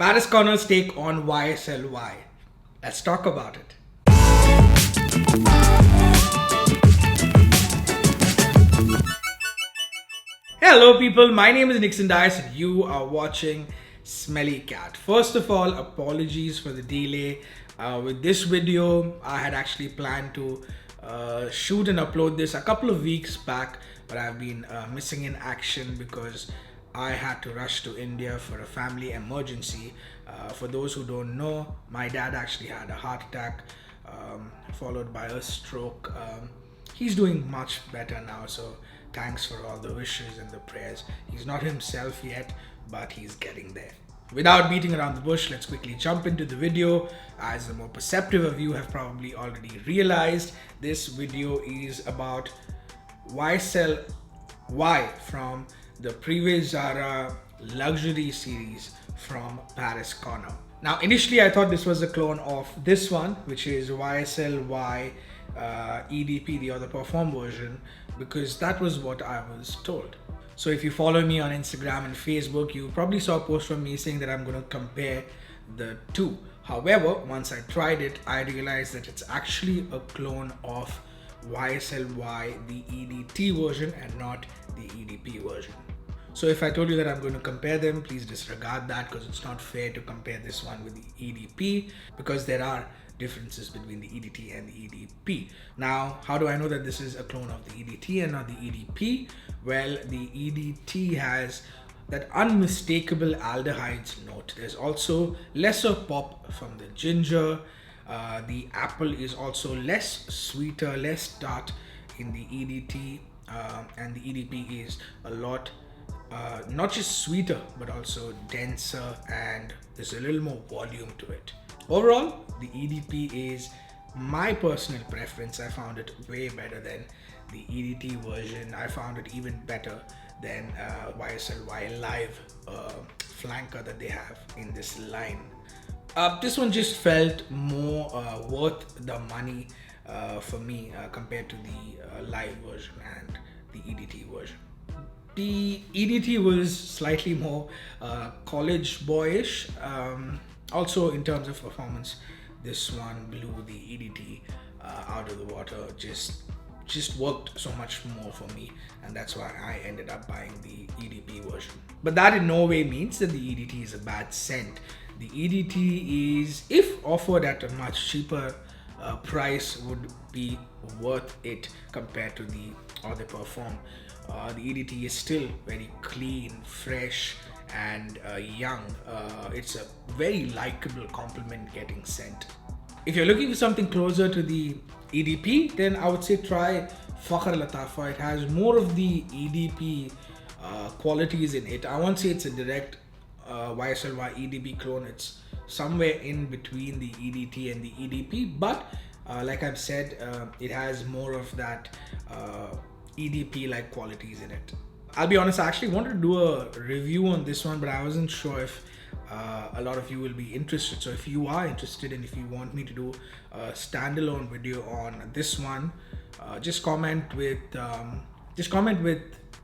Paris Corner's take on YSL Y. Let's talk about it. Hello people, my name is Nixon Dice and you are watching Smelly Cat. First of all, apologies for the delay with this video. I had actually planned to shoot and upload this a couple of weeks back, but I've been missing in action because I had to rush to India for a family emergency. For those who don't know, my dad actually had a heart attack followed by a stroke. He's doing much better now, so thanks for all the wishes and the prayers. He's not himself yet, but he's getting there. Without beating around the bush, let's quickly jump into the video. As the more perceptive of you have probably already realized, this video is about YSL Y from the Prive Zarah Luxury series from Paris Corner. Now, initially I thought this was a clone of this one, which is YSL Y EDT, the other perform version, because that was what I was told. So if you follow me on Instagram and Facebook, you probably saw a post from me saying that I'm going to compare the two. However, once I tried it, I realized that it's actually a clone of YSL Y, the EDT version, and not the EDP version. So if I told you that I'm going to compare them, please disregard that, because it's not fair to compare this one with the EDP, because there are differences between the EDT and the EDP. Now, how do I know that this is a clone of the EDT and not the EDP? Well, the EDT has that unmistakable aldehydes note. There's also lesser pop from the ginger. The apple is also less sweeter, less tart in the EDT, and the EDP is a lot not just sweeter, but also denser, and there's a little more volume to it. Overall, the EDP is my personal preference. I found it way better than the EDT version. I found it even better than YSL Y Live flanker that they have in this line. This one just felt more worth the money for me compared to the live version and the EDT version. The EDT was slightly more college boyish. Also in terms of performance, this one blew the EDT out of the water. Just worked so much more for me, and that's why I ended up buying the EDP version. But that in no way means that the EDT is a bad scent. The EDT is, if offered at a much cheaper price, would be worth it compared to the other perform. The EDT is still very clean, fresh, and young. It's a very likable compliment getting scent. If you're looking for something closer to the EDP, then I would say try Fakhr Latafa. It has more of the EDP qualities in it. I won't say it's a direct YSL Y EDP clone. It's somewhere in between the EDT and the EDP, but like I've said, it has more of that EDP like qualities in it. I'll be honest, I actually wanted to do a review on this one, but I wasn't sure if a lot of you will be interested. So if you are interested and if you want me to do a standalone video on this one, just comment with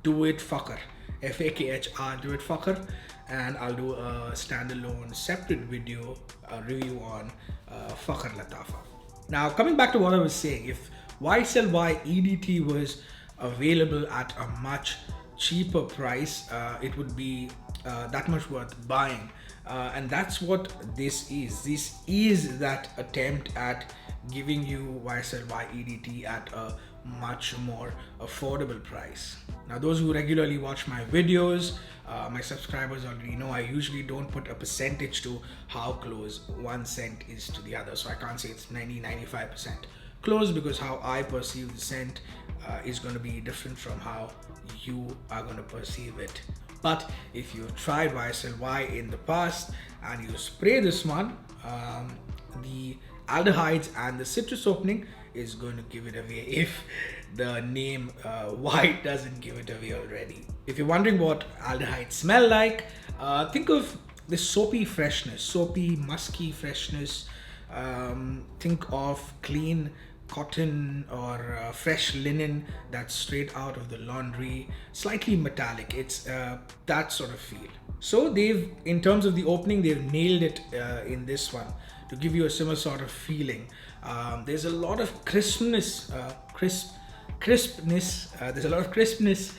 do it Fakhr, FAKHR, do it Fakhr, and I'll do a standalone separate video review on Fakhr Latafa. Now, coming back to what I was saying, if YSL Y EDT was available at a much cheaper price, it would be that much worth buying, and that's what this is. This is that attempt at giving you YSL Y EDT at a much more affordable price. Now, those who regularly watch my videos, my subscribers already know I usually don't put a percentage to how close one scent is to the other, so I can't say it's 90-95% close, because how I perceive the scent is going to be different from how you are going to perceive it. But if you've tried YSL Y in the past and you spray this one, the aldehydes and the citrus opening is going to give it away, if the name Y doesn't give it away already. If you're wondering what aldehydes smell like, think of this soapy freshness, soapy musky freshness. Think of clean cotton or fresh linen that's straight out of the laundry, slightly metallic. It's that sort of feel. So in terms of the opening, they've nailed it in this one to give you a similar sort of feeling. There's a lot of crispness, there's a lot of crispness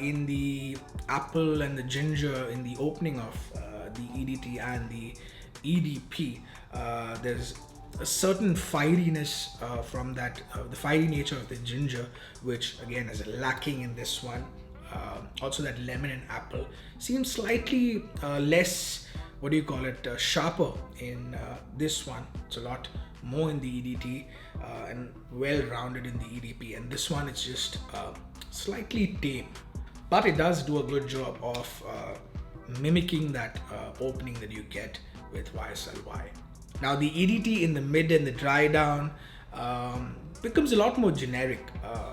in the apple and the ginger in the opening of the EDT and the EDP. There's a certain fieriness from that, the fiery nature of the ginger, which again is lacking in this one. Also that lemon and apple seems slightly less, what do you call it, sharper in this one. It's a lot more in the EDT and well-rounded in the EDP, and this one is just slightly tame, but it does do a good job of mimicking that opening that you get with YSL Y. Now the EDT in the mid and the dry down becomes a lot more generic,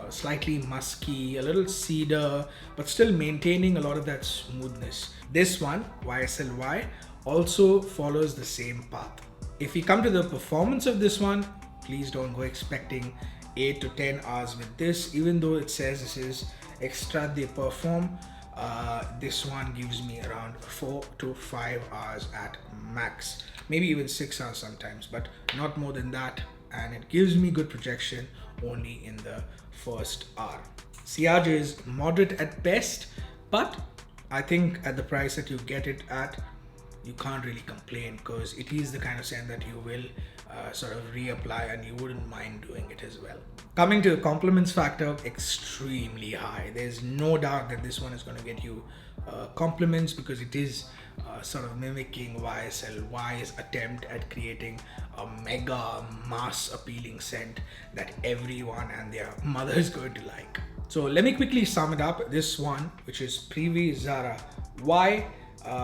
slightly musky, a little cedar, but still maintaining a lot of that smoothness. This one, YSL Y, also follows the same path. If we come to the performance of this one, please don't go expecting 8 to 10 hours with this. Even though it says this is extra de perform, this one gives me around 4 to 5 hours at max, maybe even 6 hours sometimes, but not more than that. And it gives me good projection only in the first hour. Sillage is moderate at best, but I think at the price that you get it at, you can't really complain, because it is the kind of scent that you will sort of reapply and you wouldn't mind doing it as well. Coming to the compliments factor, extremely high. There's no doubt that this one is going to get you compliments, because it is sort of mimicking YSL Y's attempt at creating a mega mass appealing scent that everyone and their mother is going to like. So let me quickly sum it up. This one, which is Prive Zarah Y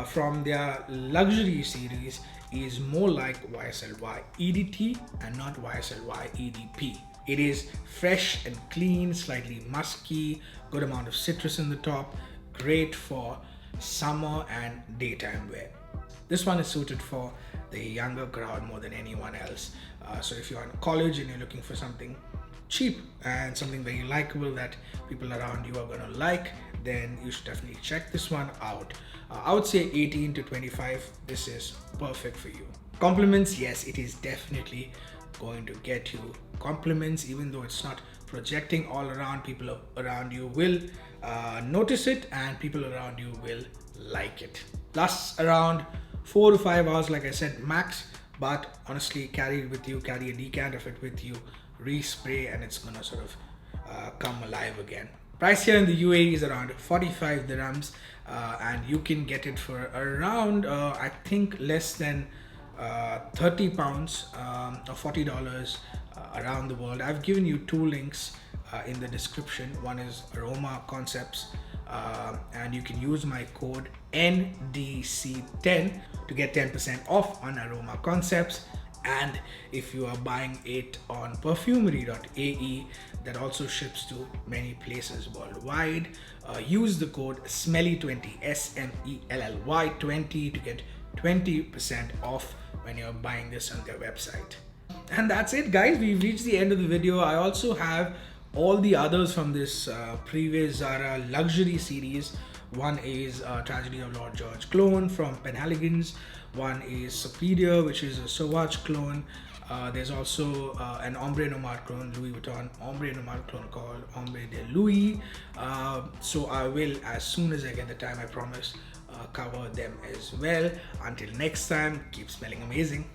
from their luxury series, is more like YSL Y EDT and not YSL Y EDP. It is fresh and clean, slightly musky, good amount of citrus in the top, great for summer and daytime wear. This one is suited for the younger crowd more than anyone else. So if you're in college and you're looking for something cheap and something very likable that people around you are going to like, then you should definitely check this one out. I would say 18 to 25, this is perfect for you. Compliments, yes, it is definitely going to get you compliments, even though it's not projecting all around. People around you will notice it, and people around you will like it. Lasts around 4 to 5 hours, like I said, max, but honestly, carry it with you, carry a decant of it with you, respray, and it's gonna sort of come alive again. Price here in the UAE is around 45 dirhams, and you can get it for around I think less than 30 pounds or $40 around the world. I've given you 2 links in the description. One is Aroma Concepts, and you can use my code NDC10 to get 10% off on Aroma Concepts. And if you are buying it on Perfumery.ae, that also ships to many places worldwide, use the code SMELLY20, SMELLY20 to get 20% off when you're buying this on their website. And that's it, guys. We've reached the end of the video. I also have all the others from this Prive Zarah Luxury series. One is Tragedy of Lord George clone from Penhaligon's. One is Superior, which is a Sauvage clone. There's also an Ombre Nomad clone, Louis Vuitton Ombre Nomad clone called Ombre de Louis. So I will, as soon as I get the time, I promise, cover them as well. Until next time, keep smelling amazing.